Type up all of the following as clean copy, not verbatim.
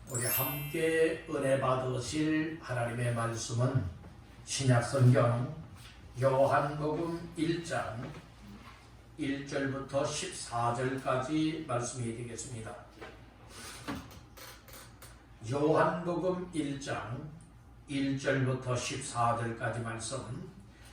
우리 함께 은혜 받으실 하나님의 말씀은 신약성경 요한복음 1장 1절부터 14절까지 말씀이 되겠습니다. 요한복음 1장 1절부터 14절까지 말씀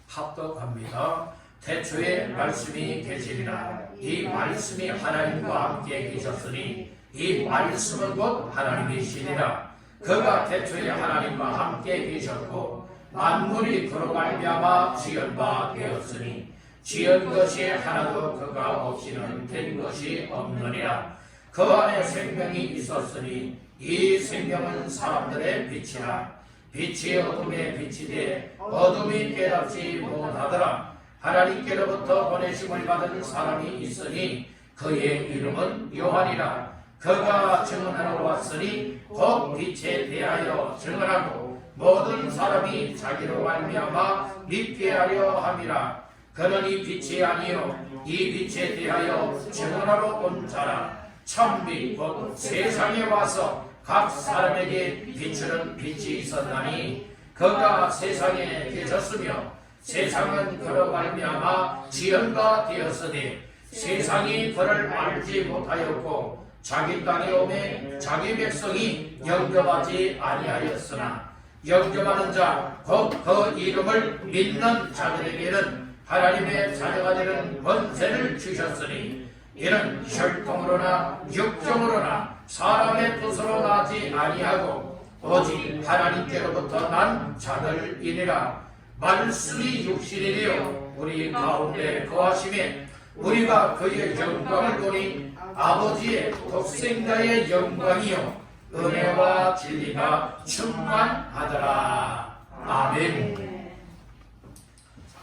합독합니다. 태초에 말씀이 계시리라. 이 말씀이 하나님과 함께 계셨으니 이 말씀은 곧 하나님이시니라. 그가 태초에 하나님과 함께 계셨고 만물이 그로 말미암아 지은 바 되었으니 지은 것이 하나도 그가 없이는 된 것이 없느니라. 그 안에 생명이 있었으니 이 생명은 사람들의 빛이라. 빛이 어둠에 비치되 어둠이 깨닫지 못하더라. 하나님께로부터 보내심을 받은 사람이 있으니 그의 이름은 요한이라. 그가 증언하러 왔으니 곧 빛에 대하여 증언하고 모든 사람이 자기로 말미암아 믿게 하려 함이라. 그는 이 빛이 아니요 이 빛에 대하여 증언하러 온 자라. 참빛 곧 세상에 와서 각 사람에게 비추는 빛이 있었나니 그가 세상에 계셨으며 세상은 그로 말미암아 지은 바 되었으니 세상이 그를 알지 못하였고 자기 땅에 오매 자기 백성이 영접하지 아니하였으나 영접하는 자 곧 그 이름을 믿는 자들에게는 하나님의 자녀가 되는 권세를 주셨으니 이는 혈통으로나 육정으로나 사람의 뜻으로 나지 아니하고 오직 하나님께로부터 난 자들이니라. 말씀이 육신이 되어 우리 가운데 거하심에 우리가 그의 영광을 보니 아버지의 독생자의 영광이요 은혜와 진리가 충만하더라. 아멘.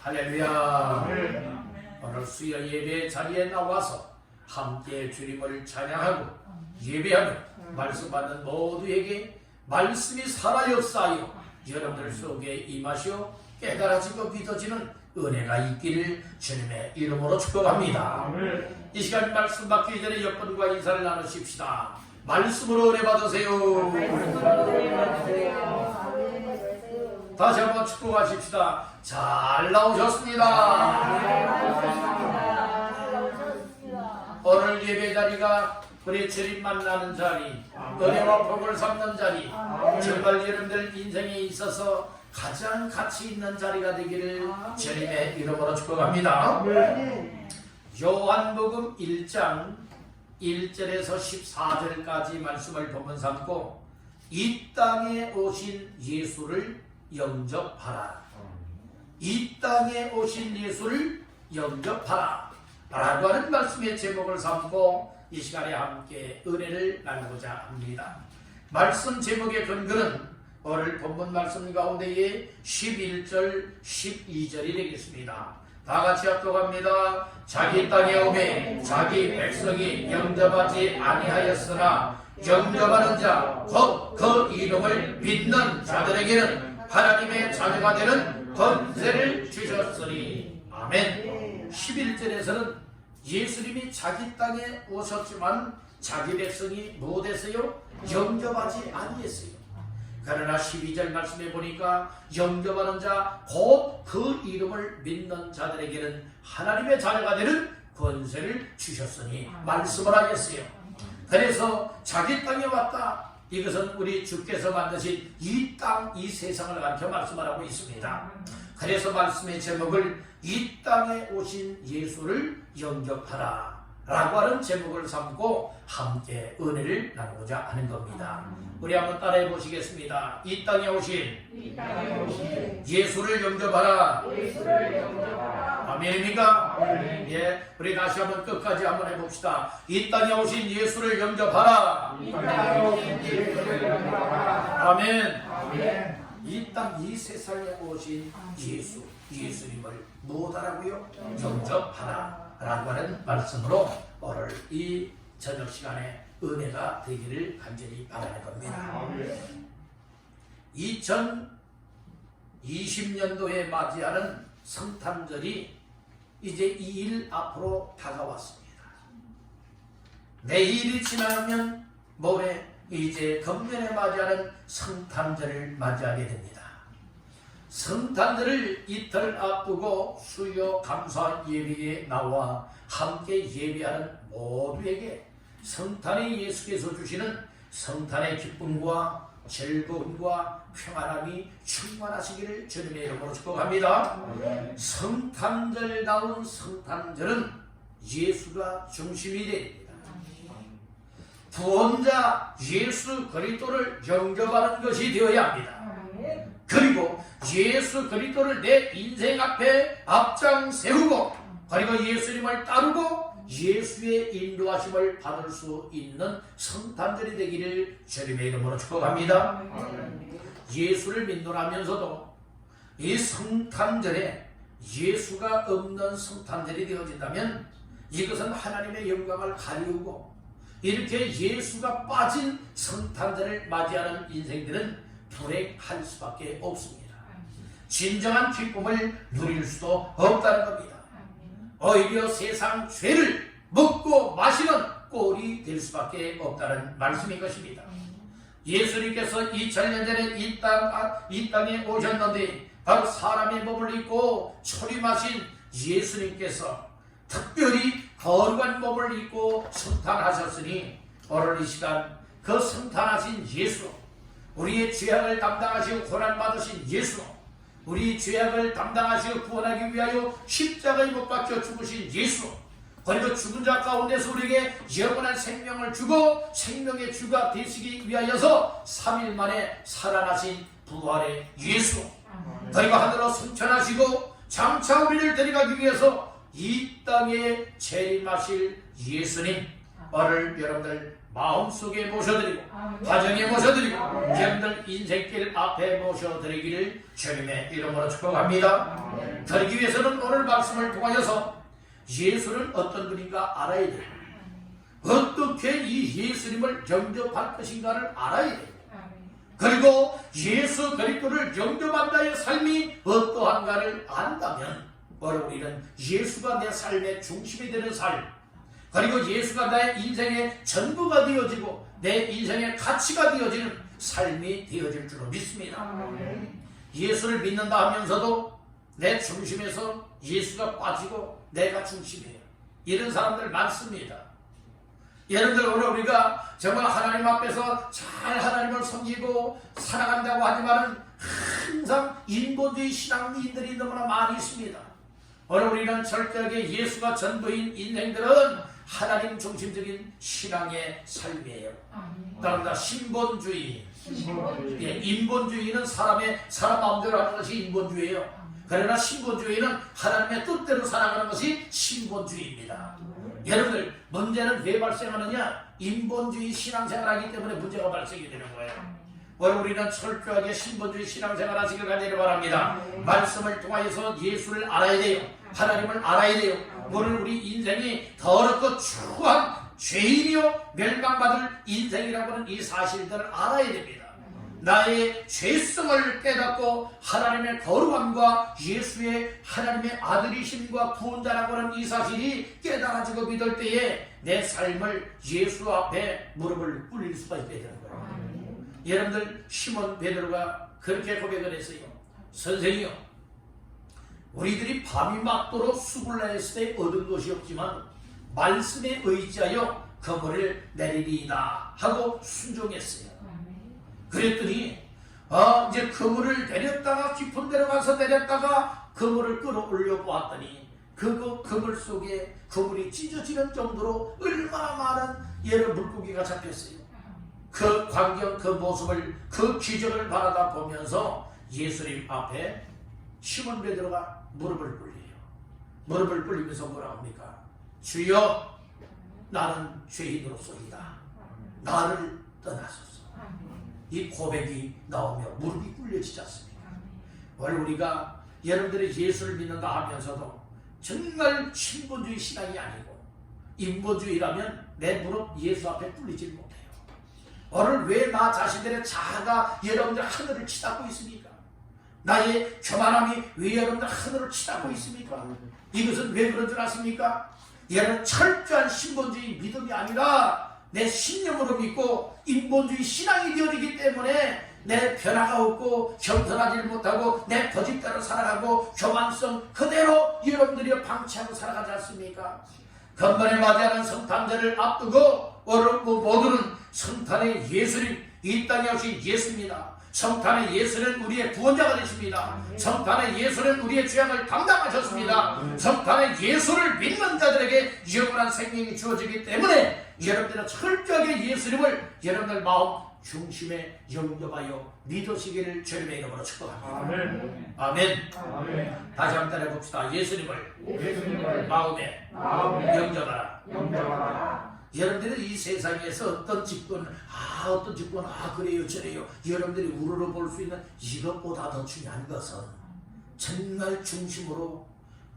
할렐루야. 오늘 수요 예배 자리에 나와서 함께 주님을 찬양하고 예배하며 말씀 받는 모두에게 말씀이 살아 역사하여 여러분들 속에 임하시어 깨달아지고 믿어지는 은혜가 있기를 주님의 이름으로 축복합니다. 이 시간 말씀 받기 전에 여러분과 인사를 나누십시다. 말씀으로 은혜 받으세요. 다시 한번 축복하십시다. 잘 나오셨습니다. 오늘 예배 자리가 우리 주님 만나는 자리, 은혜와 복을 삼는 자리, 정말 여러분들 인생에 있어서 가장 가치 있는 자리가 되기를 주님의 이름으로 축복합니다. 요한복음 1장 1절에서 14절까지 말씀을 본문 삼고 이 땅에 오신 예수를 영접하라. 이 땅에 오신 예수를 영접하라 라고 하는 말씀의 제목을 삼고 이 시간에 함께 은혜를 나누고자 합니다. 말씀 제목의 근거는 오늘 본문 말씀 가운데에 11절 12절이 되겠습니다. 다같이 합독합니다. 자기 땅에 오매 자기 백성이 영접하지 아니하였으나 영접하는 자 곧 그 이름을 믿는 자들에게는 하나님의 자녀가 되는 권세를 주셨으니 아멘. 11절에서는 예수님이 자기 땅에 오셨지만 자기 백성이 못했어요? 영접하지 아니했어요. 그러나 12절 말씀에 보니까 영접하는 자 곧 그 이름을 믿는 자들에게는 하나님의 자녀가 되는 권세를 주셨으니 말씀을 하겠어요. 그래서 자기 땅에 왔다. 이것은 우리 주께서 만드신 이 땅, 이 세상을 가르쳐 말씀을 하고 있습니다. 그래서 말씀의 제목을 이 땅에 오신 예수를 영접하라 라고 하는 제목을 삼고 함께 은혜를 나누고자 하는 겁니다. 우리 한번 따라해 보시겠습니다. 이 땅에 오신 예수를 영접하라. 아멘입니까? 예, 우리 다시 한번 끝까지 한번 해봅시다. 이 땅에 오신 예수를 영접하라. 아멘. 이 땅, 이 세상에 오신 예수님을 무엇하라고요? 영접하라 라고 하는 말씀으로 오늘 이 저녁 시간에 은혜가 되기를 간절히 바라는 겁니다. 2020년도에 맞이하는 성탄절이 이제 2일 앞으로 다가왔습니다. 내일이 지나면 모레 이제 금년에 맞이하는 성탄절을 맞이하게 됩니다. 성탄절을 이틀 앞두고 수요 감사 예배에 나와 함께 예배하는 모두에게 성탄의 예수께서 주시는 성탄의 기쁨과 즐거움과 평안함이 충만하시기를 주님의 이름으로 축복합니다. 성탄절다운 성탄절은 예수가 중심이 됩니다. 구원자 예수 그리스도를 영접하는 것이 되어야 합니다. 그리고 예수 그리스도를 내 인생 앞에 앞장 세우고 그리고 예수님을 따르고 예수의 인도하심을 받을 수 있는 성탄절이 되기를 주님의 이름으로 축복합니다. 예수를 믿노라면서도 이 성탄절에 예수가 없는 성탄절이 되어진다면 이것은 하나님의 영광을 가리우고 이렇게 예수가 빠진 성탄절을 맞이하는 인생들은 불행할 수밖에 없습니다. 진정한 기쁨을 누릴 수도 없다는 겁니다. 오히려 세상 죄를 먹고 마시는 꼴이 될 수밖에 없다는 말씀인 것입니다. 예수님께서 2000년 전에 이 땅에 오셨는데 바로 사람의 몸을 입고 초림하신 예수님께서 특별히 거룩한 몸을 입고 성탄하셨으니 오늘 이 시간 그 성탄하신 예수, 우리의 죄악을 담당하시고 고난받으신 예수, 우리 죄악을 담당하시고 구원하기 위하여 십자가에 못 박혀 죽으신 예수, 그리고 죽은 자 가운데서 우리에게 영원한 생명을 주고 생명의 주가 되시기 위하여서 3일 만에 살아나신 부활의 예수, 그리고 하늘로 승천하시고 장차 우리를 데려가기 위해서 이 땅에 재림하실 예수님, 오늘 여러분들 마음속에 모셔드리고 가정에 모셔드리고 여러분들 인생길 앞에 모셔드리기를 주님의 이름으로 축복합니다. 그러기 위해서는 오늘 말씀을 통하여서 예수는 어떤 분인가 알아야 돼요. 어떻게 이 예수님을 영접할 것인가를 알아야 돼요. 그리고 예수 그리스도를 영접한다의 삶이 어떠한가를 안다면 오늘 우리는 예수가 내 삶의 중심이 되는 삶, 그리고 예수가 나의 인생의 전부가 되어지고 내 인생의 가치가 되어지는 삶이 되어질 줄로 믿습니다. 예수를 믿는다 하면서도 내 중심에서 예수가 빠지고 내가 중심이에요. 이런 사람들 많습니다. 여러분들 오늘 우리가 정말 하나님 앞에서 잘 하나님을 섬기고 살아간다고 하지만은 항상 인본주의 신앙인들이 너무나 많이 있습니다. 오늘 우리는 철저하게 예수가 전부인 인생들은 하나님 중심적인 신앙의 삶이에요. 그러나 신본주의, 인본주의는 사람 마음대로 하는 것이 인본주의예요. 그러나 신본주의는 하나님의 뜻대로 살아가는 것이 신본주의입니다. 여러분들 문제는 왜 발생하느냐? 인본주의 신앙생활하기 때문에 문제가 발생이 되는 거예요. 오늘 우리는 철저하게 신본주의 신앙생활 하시길 간절히 바랍니다. 말씀을 통하여서 예수를 알아야 돼요. 하나님을 알아야 돼요. 오늘 우리 인생이 더럽고 추한 죄인이요 멸망받을 인생이라고 하는 이 사실들을 알아야 됩니다. 나의 죄성을 깨닫고 하나님의 거룩함과 예수의 하나님의 아들이심과 구원자라고 하는 이 사실이 깨달아지고 믿을 때에 내 삶을 예수 앞에 무릎을 꿇릴 수가 있게 되는 거예요. 여러분들 시몬 베드로가 그렇게 고백을 했어요. 선생이요, 우리들이 밤이 맞도록 수고를 했을 때 얻은 것이 없지만 말씀에 의지하여 그물을 내리리이다 하고 순종했어요. 그랬더니 이제 그물을 내렸다가 깊은 데로 가서 내렸다가 그물을 끌어올려 보았더니 그 그물 속에 그물이 찢어지는 정도로 얼마나 많은 여러 물고기가 잡혔어요. 그 광경, 그 모습을, 그 기적을 바라다 보면서 예수님 앞에 시몬 베드로가 무릎을 꿇려요. 무릎을 꿇리면서 뭐라고 합니까? 주여, 나는 죄인으로서이다. 나를 떠나소서. 이 고백이 나오며 무릎이 꿇려지지 않습니까? 오늘 우리가 여러분들이 예수를 믿는다 하면서도 정말 신본주의 신앙이 아니고 인본주의라면 내 무릎 예수 앞에 꿇리지 못해요. 오늘 왜 나 자신들의 자아가 여러분들 하늘을 치닫고 있습니까? 나의 교만함이 왜 여러분들 하늘을 치닫고 있습니까? 이것은 왜 그런 줄 아십니까? 여러분 철저한 신본주의 믿음이 아니라 내 신념으로 믿고 인본주의 신앙이 되어지기 때문에 내 변화가 없고 겸손하지 못하고 내 거짓대로 살아가고 교만성 그대로 여러분들이 방치하고 살아가지 않습니까? 건번에 맞이하는 성탄절을 앞두고 모두는 성탄의 예수님, 이 땅에 오신 예수입니다. 성탄의 예수는 우리의 구원자가 되십니다. 성탄의 예수는 우리의 죄악을 담당하셨습니다. 성탄의 예수를 믿는 자들에게 영원한 생명이 주어지기 때문에 여러분들은 철저하게 예수님을 여러분들 마음 중심에 영접하여 믿으시기를 주님의 이름으로 축복합니다. 아멘. 아멘. 아멘. 다시 한번 따라해봅시다. 예수님을 마음에 영접하라. 여러분들이 이 세상에서 어떤 직분, 그래요 저래요, 여러분들이 우러러 볼 수 있는 이것보다 더 중요한 것은 정말 중심으로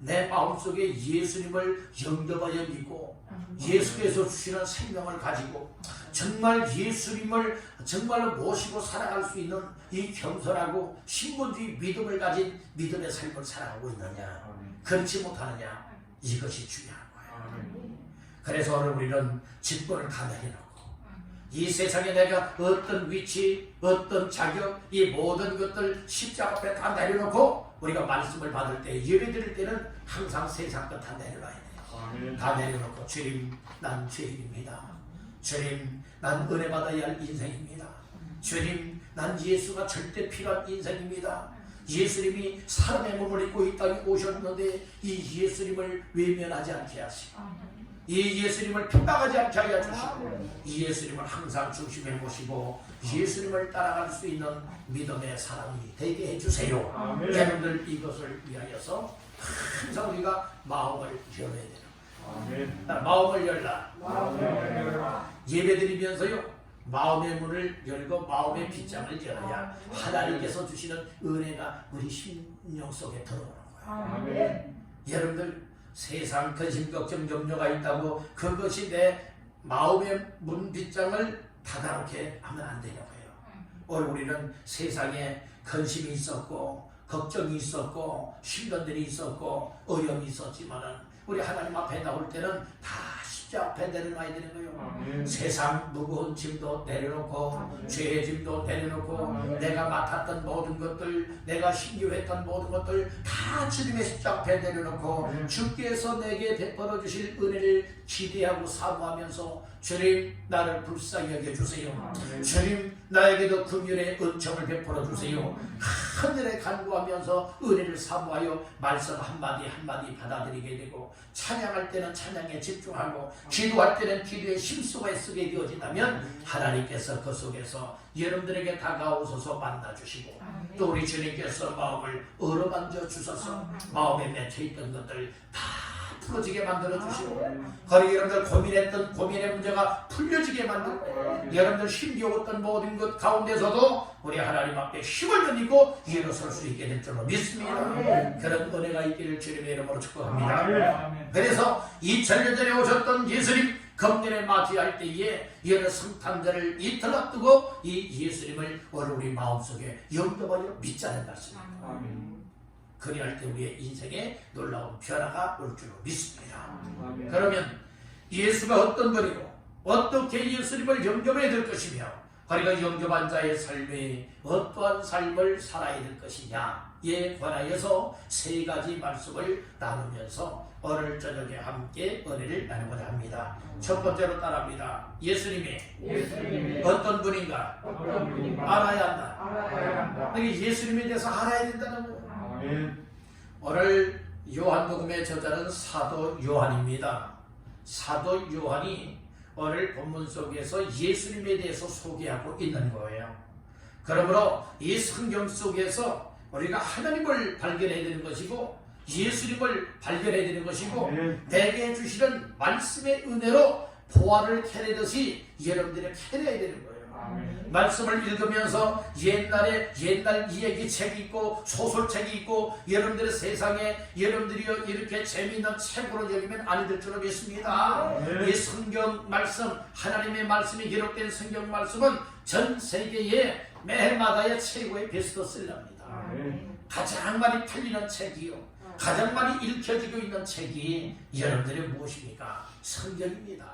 내 마음속에 예수님을 영접하여 믿고 예수께서 주시는 생명을 가지고 정말 예수님을 정말로 모시고 살아갈 수 있는 이 겸손하고 신본주의 믿음을 가진 믿음의 삶을 살아가고 있느냐, 그렇지 못하느냐, 이것이 중요한 거예요. 그래서 오늘 우리는 직분을 다 내려놓고 이 세상에 내가 어떤 위치, 어떤 자격, 이 모든 것들 십자가 앞에 다 내려놓고 우리가 말씀을 받을 때, 예배 드릴 때는 항상 세상 것 다 내려놔야 돼요. 다 내려놓고 주님, 난 죄인입니다. 주님, 난 은혜 받아야 할 인생입니다. 주님, 난 예수가 절대 필요한 인생입니다. 예수님이 사람의 몸을 입고 이 땅에 오셨는데 이 예수님을 외면하지 않게 하시고 이 예수님을 핍박하지 않게 하여 주시고 이 예수님을 항상 중심에 모시고 예수님을 따라갈 수 있는 믿음의 사람이 되게 해주세요. 여러분들 이것을 위하여서 항상 우리가 마음을 열어야 돼요. 마음을 열라. 예배드리면서요, 마음의 문을 열고 마음의 빗장을 열어야 하나님께서 주시는 은혜가 우리 심령 속에 들어오는 거예요. 여러분들 세상 근심 걱정 염려가 있다고 그것이 내 마음의 문 빗장을 닫아놓게 하면 안 되는 거예요. 오늘 우리는 세상에 근심이 있었고 걱정이 있었고 신변들이 있었고 어려움이 있었지만은 우리 하나님 앞에 나올 때는 다 십자가 앞에 내려놔야 되는 거예요. 세상 무거운 짐도 내려놓고 죄의 짐도 내려놓고 내가 맡았던 모든 것들, 내가 신교했던 모든 것들 다 주님의 십자가 앞에 내려놓고 주께서 내게 베풀어 주실 은혜를 기대하고 사모하면서 주님, 나를 불쌍히 여겨주세요. 주님, 나에게도 금연의 은총을 베풀어 주세요. 하늘에 간구하면서 은혜를 사모하여 말씀 한마디 한마디 받아들이게 되고 찬양할 때는 찬양에 집중하고 기도할 때는 기도에 심수가 쓰게 되어진다면 하나님께서 그 속에서 여러분들에게 다가오셔서 만나주시고 또 우리 주님께서 마음을 어루만져 주셔서 마음에 맺혀있던 것들 다 풀어지게 만들어주시고 그리고 여러분들 고민했던 고민의 문제가 풀려지게 만들고 여러분들 힘겨웠던 모든 것 가운데서도 우리 하나님 앞에 힘을 내고 일어설 수 있게 될 줄로 믿습니다. 그런 은혜가 있기를 주님의 이름으로 축복합니다. 그래서 2000년 전에 오셨던 예수님 금년에 맞이할 때에 여러 성탄절을 이틀 앞두고 이 예수님을 오늘 우리 마음속에 영접하여 믿자는 말씀입니다. 그리할 때 우리의 인생에 놀라운 변화가 올 줄로 믿습니다. 그러면 예수가 어떤 분이고 어떻게 예수님을 영접해야 될 것이며 그리고 영접한 자의 삶에 어떠한 삶을 살아야 될 것이냐에 관하여서 세 가지 말씀을 나누면서 오늘 저녁에 함께 은혜를 나누고자 합니다. 첫 번째로 따라합니다. 예수님이 어떤 분인가 알아야 한다. 예수님에 대해서 알아야 된다는 거예요. 오늘 요한복음의 저자는 사도 요한입니다. 사도 요한이 오늘 본문 속에서 예수님에 대해서 소개하고 있는 거예요. 그러므로 이 성경 속에서 우리가 하나님을 발견해야 되는 것이고 예수님을 발견해야 되는 것이고 내게 주시는 말씀의 은혜로 보화를 캐내듯이 여러분들이 캐내야 되는 거예요. 말씀을 읽으면서 옛날 이야기 책이 있고 소설책이 있고 여러분들의 세상에 여러분들이 이렇게 재미있는 책으로 여기면 아니 될 줄로 믿습니다. 이 성경 말씀, 하나님의 말씀이 기록된 성경 말씀은 전 세계에 매해마다의 최고의 베스트셀러입니다. 가장 많이 팔리는 책이요, 가장 많이 읽혀지고 있는 책이 여러분들의 무엇입니까? 성경입니다.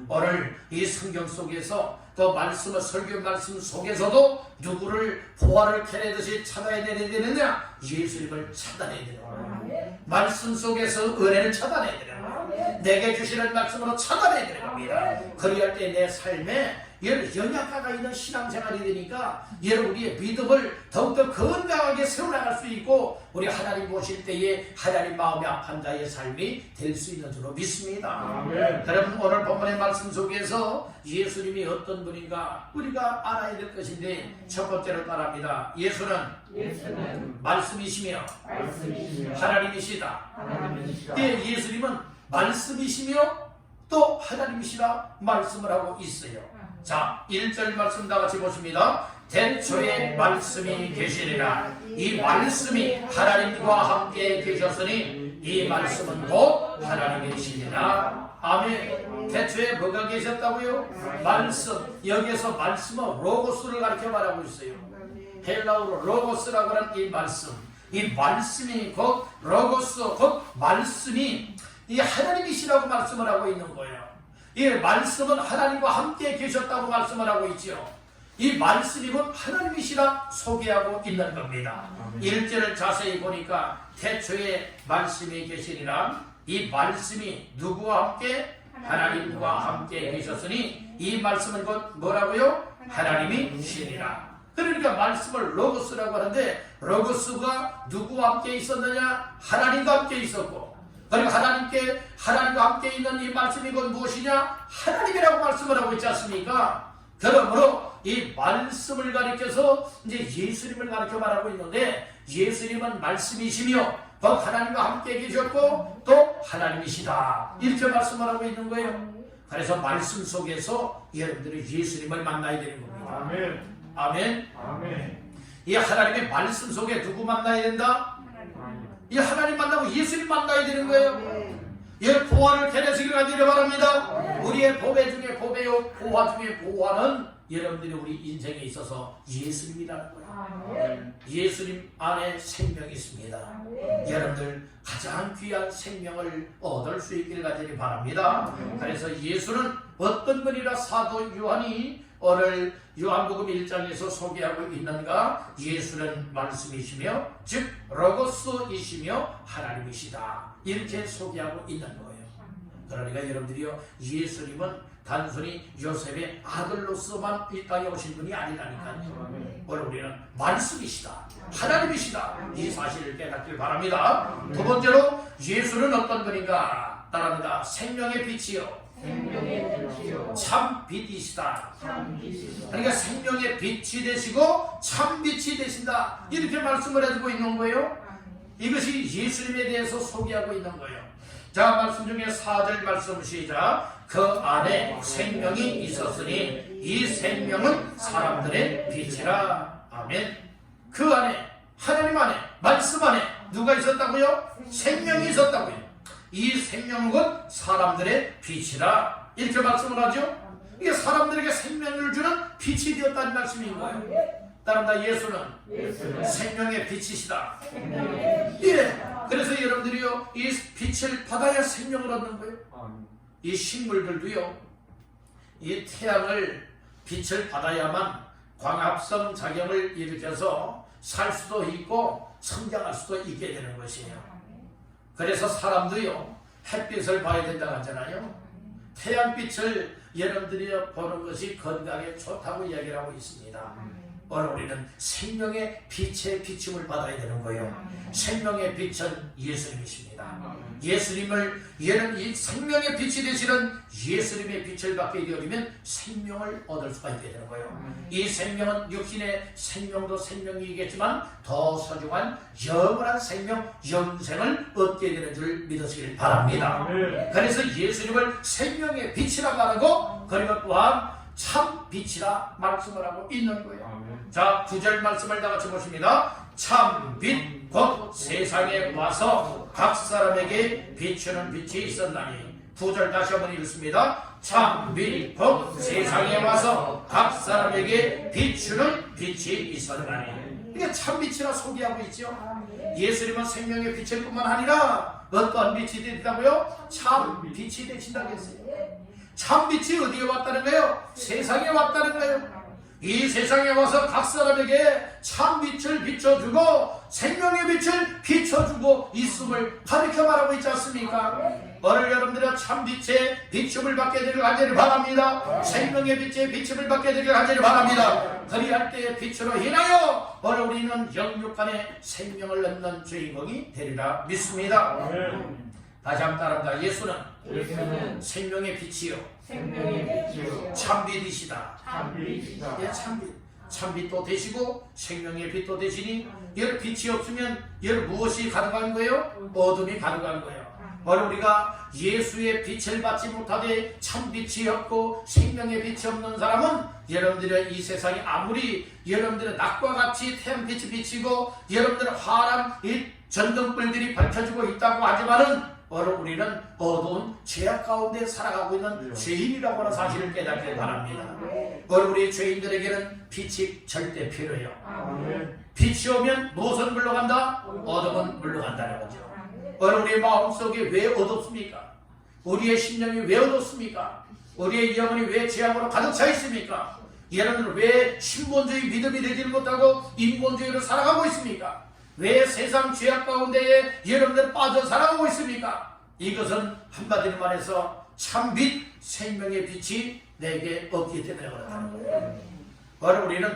오늘 이 성경 속에서 또 말씀을 설교 말씀 속에서도 누구를 보화를 캐내듯이 찾아야 되느냐? 예수님을 찾아내야 되는 거예요. 말씀 속에서 은혜를 찾아내야 되는 거예요. 내게 주시는 말씀으로 찾아내야 되는 겁니다. 그리할 때 내 삶에 연약화가 있는 신앙생활이 되니까 여러분의 믿음을 더욱더 건강하게 세워나갈 수 있고 우리 하나님 보실 때에 하나님 마음에 합한 자의 삶이 될 수 있는 줄로 믿습니다. 아멘. 여러분 오늘 본문의 말씀 속에서 예수님이 어떤 분인가 우리가 알아야 될 것인데 첫 번째로 따라합니다. 예수는 말씀이시며 하나님이시다. 예, 예수님은 말씀이시며 또 하나님이시라 말씀을 하고 있어요. 자, 1절 말씀 다 같이 보십니다. 태초에 말씀이 계시리라. 이 말씀이 하나님과 함께 계셨으니 이 말씀은 곧 하나님이시리라. 아멘. 태초에 뭐가 계셨다고요? 말씀. 여기에서 말씀은 로고스를 가르쳐 말하고 있어요. 헬라어로 로고스라고 하는 이 말씀. 이 말씀이 곧 로고스, 곧 말씀이 이 하나님이시라고 말씀을 하고 있는 거예요. 이 말씀은 하나님과 함께 계셨다고 말씀을 하고 있죠. 이 말씀이 곧 하나님이시라 소개하고 있는 겁니다. 1절을 자세히 보니까 태초에 말씀이 계시리라. 이 말씀이 누구와 함께? 하나님과 함께 계셨으니 이 말씀은 곧 뭐라고요? 하나님이시리라. 그러니까 말씀을 로고스라고 하는데 로고스가 누구와 함께 있었느냐? 하나님과 함께 있었고 그리고 하나님과 함께 있는 이 말씀이 곧 무엇이냐? 하나님이라고 말씀을 하고 있지 않습니까? 그러므로 이 말씀을 가리켜서 이제 예수님을 가리켜 말하고 있는데 예수님은 말씀이시며 또 하나님과 함께 계셨고 또 하나님이시다. 이렇게 말씀을 하고 있는 거예요. 그래서 말씀 속에서 여러분들이 예수님을 만나야 되는 겁니다. 아멘. 아멘. 아멘. 이 하나님의 말씀 속에 누구 만나야 된다? 이 하나님 만나고 예수님 만나야 되는 거예요. 이 보화를 캐내시길 가지려 바랍니다. 우리의 보배 중에 보배요 보화 중에 보화는 여러분들이 우리 인생에 있어서 예수님이라는 거예요. 예수님 안에 생명이 있습니다. 여러분들 가장 귀한 생명을 얻을 수 있기를 가지리 바랍니다. 그래서 예수는 어떤 분이라 사도 요한이 오늘 요한복음 1장에서 소개하고 있는가? 예수는 말씀이시며 즉 로고스이시며 하나님이시다. 이렇게 소개하고 있는 거예요. 그러니까 여러분들이요 예수님은 단순히 요셉의 아들로서만 이 땅에 오신 분이 아니라니까요. 오늘 우리는 말씀이시다. 하나님이시다. 이 사실을 깨닫길 바랍니다. 두 번째로 예수는 어떤 분인가? 따라합니다. 생명의 빛이요. 참 빛이시다. 그러니까 생명의 빛이 되시고 참 빛이 되신다. 이렇게 말씀을 해주고 있는 거예요. 이것이 예수님에 대해서 소개하고 있는 거예요. 자, 말씀 중에 4절 말씀 시작. 그 안에 생명이 있었으니 이 생명은 사람들의 빛이라. 아멘. 그 안에 하나님 안에 말씀 안에 누가 있었다고요? 생명이 있었다고요. 이 생명은 곧 사람들의 빛이라. 이렇게 말씀을 하죠. 이게 사람들에게 생명을 주는 빛이 되었다는 말씀인 거예요. 따릅니다. 예수는 생명의 빛이시다. 예. 그래서 여러분들이요 이 빛을 받아야 생명을 얻는 거예요. 이 식물들도요 이 태양을 빛을 받아야만 광합성 작용을 일으켜서 살 수도 있고 성장할 수도 있게 되는 것이에요. 그래서 사람도요 햇빛을 봐야 된다고 하잖아요. 태양빛을 여러분들이 보는 것이 건강에 좋다고 이야기를 하고 있습니다. 오늘 우리는 생명의 빛의 비춤을 받아야 되는 거예요. 생명의 빛은 예수님이십니다. 예수님을 이 생명의 빛이 되시는 예수님의 빛을 받게 되어지면 생명을 얻을 수가 있게 되는 거예요. 이 생명은 육신의 생명도 생명이겠지만 더 소중한 영원한 생명, 영생을 얻게 되는 줄 믿으시길 바랍니다. 그래서 예수님을 생명의 빛이라 말하고 그리고 또한 참 빛이라 말씀을 하고 있는 거예요. 자, 9절 말씀을 다 같이 보십니다. 참 빛 곧 세상에 와서 각 사람에게 비추는 빛이 있었나니. 9절 다시 한번 읽습니다. 참 빛 곧 세상에 와서 각 사람에게 비추는 빛이 있었나니. 이게 참 빛이라 소개하고 있죠. 예수님은 생명의 빛일 뿐만 아니라 어떠한 빛이 되시다고요? 참 빛이 되신다고 했어요. 참빛이 어디에 왔다는 거예요? 세상에 왔다는 거예요. 이 세상에 와서 각 사람에게 참빛을 비춰주고 생명의 빛을 비춰주고 있음을 가르쳐 말하고 있지 않습니까? 오늘 여러분들은 참빛의 비춤을 받게 되길 간절히 바랍니다. 생명의 빛의 비춤을 받게 되길 간절히 바랍니다. 그리할 때의 빛으로 인하여 오늘 우리는 영육간의 생명을 얻는 주인공이 되리라 믿습니다. 다시 한번 따라합니다. 예수는 생명의 빛이요 참빛이시다. 예, 참빛도 되시고 생명의 빛도 되시니 열 빛이 없으면 열 무엇이 가득한 거예요? 어둠이 가득한 거예요. 오늘 우리가 예수의 빛을 받지 못하되 참빛이 없고 생명의 빛이 없는 사람은 여러분들의 이 세상이 아무리 여러분들의 낮과 같이 태양빛이 비치고 여러분들의 환한 이 전등불들이 밝혀지고 있다고 하지만은 오늘 우리는 어두운 죄악 가운데 살아가고 있는 죄인이라고 하는 사실을 깨닫기 바랍니다. 오늘 우리 죄인들에게는 빛이 절대 필요해요. 빛이 오면 무엇은 물러간다? 어둠은 물러간다는 거죠. 오늘 우리의 마음속에 왜 어둡습니까? 우리의 심령이 왜 어둡습니까? 우리의 영혼이 왜 죄악으로 가득 차 있습니까? 여러분은 왜 신본주의 믿음이 되지 못하고 인본주의로 살아가고 있습니까? 왜 세상 죄악 가운데에 여러분들 빠져 살아가고 있습니까? 이것은 한마디로 말해서 참빛 생명의 빛이 내게 없기 때문에 그렇다는 거예요. 바로 우리는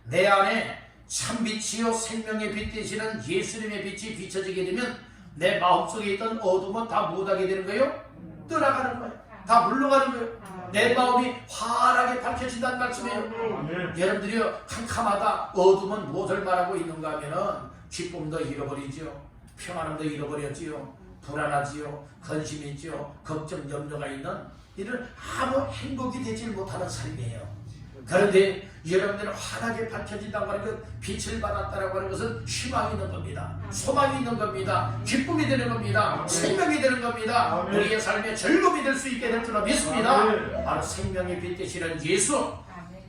내 안에 참빛이요 생명의 빛 되시는 예수님의 빛이 비춰지게 되면 내 마음속에 있던 어둠은 다 못하게 되는 거예요. 떠나가는 거예요. 다 물러가는 거예요. 내 마음이 환하게 밝혀진다는 말씀이에요. 여러분들이요 캄캄하다 어둠은 무엇을 말하고 있는가 하면은 기쁨도 잃어버리죠. 평안함도 잃어버렸지요. 불안하지요. 근심이 있지요. 걱정 염려가 있는 이런 아무 행복이 되지 못하는 삶이에요. 그런데 여러분들은 환하게 밝혀진다고 하는 것, 빛을 받았다고 하는 것은 희망이 있는 겁니다. 소망이 있는 겁니다. 기쁨이 되는 겁니다. 생명이 되는 겁니다. 우리의 삶에 즐거움이 될 수 있게 될 줄로 믿습니다. 바로 생명의 빛 되시는 예수,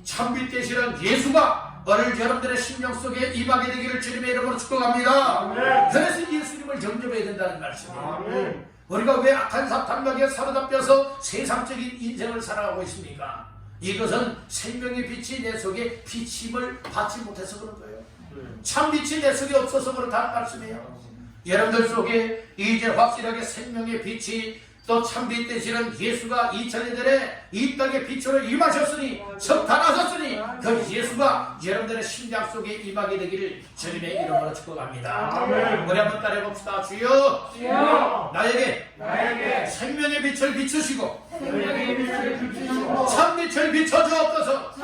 참빛 되시는 예수가 오늘 여러분들의 심령 속에 임하게 되기를 주님의 이름으로 축복합니다. 그래서 예수님을 영접해야 된다는 말씀이에요. 우리가 왜 악한 사탄에게 사로잡혀서 세상적인 인생을 살아가고 있습니까? 이것은 생명의 빛이 내 속에 비침을 받지 못해서 그런 거예요. 참빛이 내 속에 없어서 그렇다는 말씀이에요. 여러분들 속에 이제 확실하게 생명의 빛이 또 참빛 되시는 예수가 2000년 전에 이 땅에 빛으로 임하셨으니 석탄하셨으니 그 예수가 여러분들의 심장 속에 임하게 되기를 주님의 이름으로 축복합니다. 우리 한번 따라해봅시다. 주여 나에게 생명의 빛을 비추시고 참빛을 비춰주옵소서.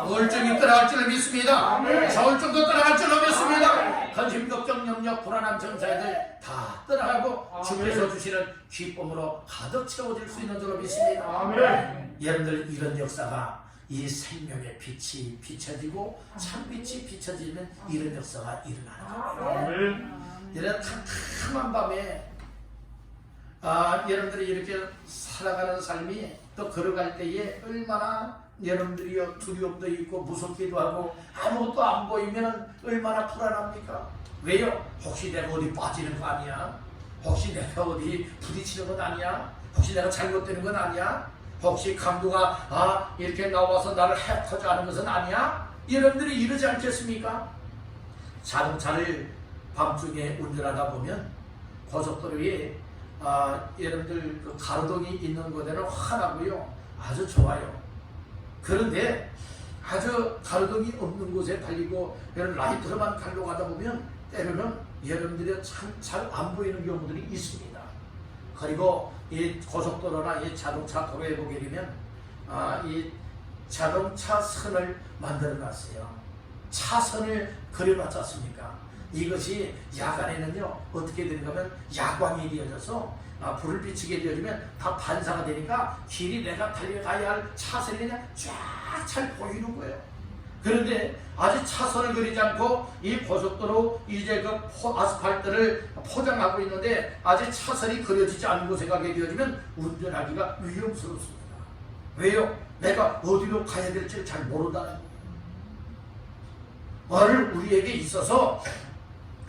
우울증이 떠나갈 줄을 믿습니다. 우울증도 떠나갈 줄을 믿습니다. 근심, 걱정, 염려, 불안한 전사들 다 떠나가고 주께서 주시는 기쁨으로 가득 채워질 수 있는 줄로 믿습니다. 여러분들 이런 역사가 이 생명의 빛이 비춰지고 참빛이 비춰지면 이런 역사가 일어나는 거예요. 이런 캄캄한 밤에 여러분들이 이렇게 살아가는 삶이 또 걸어갈 때에 얼마나 여러분들이 두려움도 있고 무섭기도 하고 아무것도 안 보이면 얼마나 불안합니까? 왜요? 혹시 내가 어디 빠지는 거 아니야? 혹시 내가 어디 부딪히는 건 아니야? 혹시 내가 잘못되는 건 아니야? 혹시 강도가 이렇게 나와서 나를 해코자 하는 것은 아니야? 여러분들이 이러지 않겠습니까? 자동차를 밤중에 운전하다 보면 고속도로에 여러분들 그 가로등이 있는 곳에는 환하고요 아주 좋아요. 그런데 아주 가로등이 없는 곳에 달리고 이런 라이트로만 달려 가다 보면 때로는 여러분들이 참 잘 안 보이는 경우들이 있습니다. 그리고 이 고속도로나 이 자동차 도로에 보게 되면 이 자동차 선을 만들어 놨어요. 차선을 그려놨지 않습니까? 이것이 야간에는요 어떻게 되는가 하면 야광이 되어져서 불을 비치게 되어지면 다 반사가 되니까 길이 내가 달려가야 할 차선이 그냥 쫙 잘 보이는 거예요. 그런데 아직 차선을 그리지 않고 이 고속도로 이제 그 아스팔트를 포장하고 있는데 아직 차선이 그려지지 않은 곳에 가게 되어지면 운전하기가 위험스럽습니다. 왜요? 내가 어디로 가야 될지 잘 모른다는 거예요. 오늘 우리에게 있어서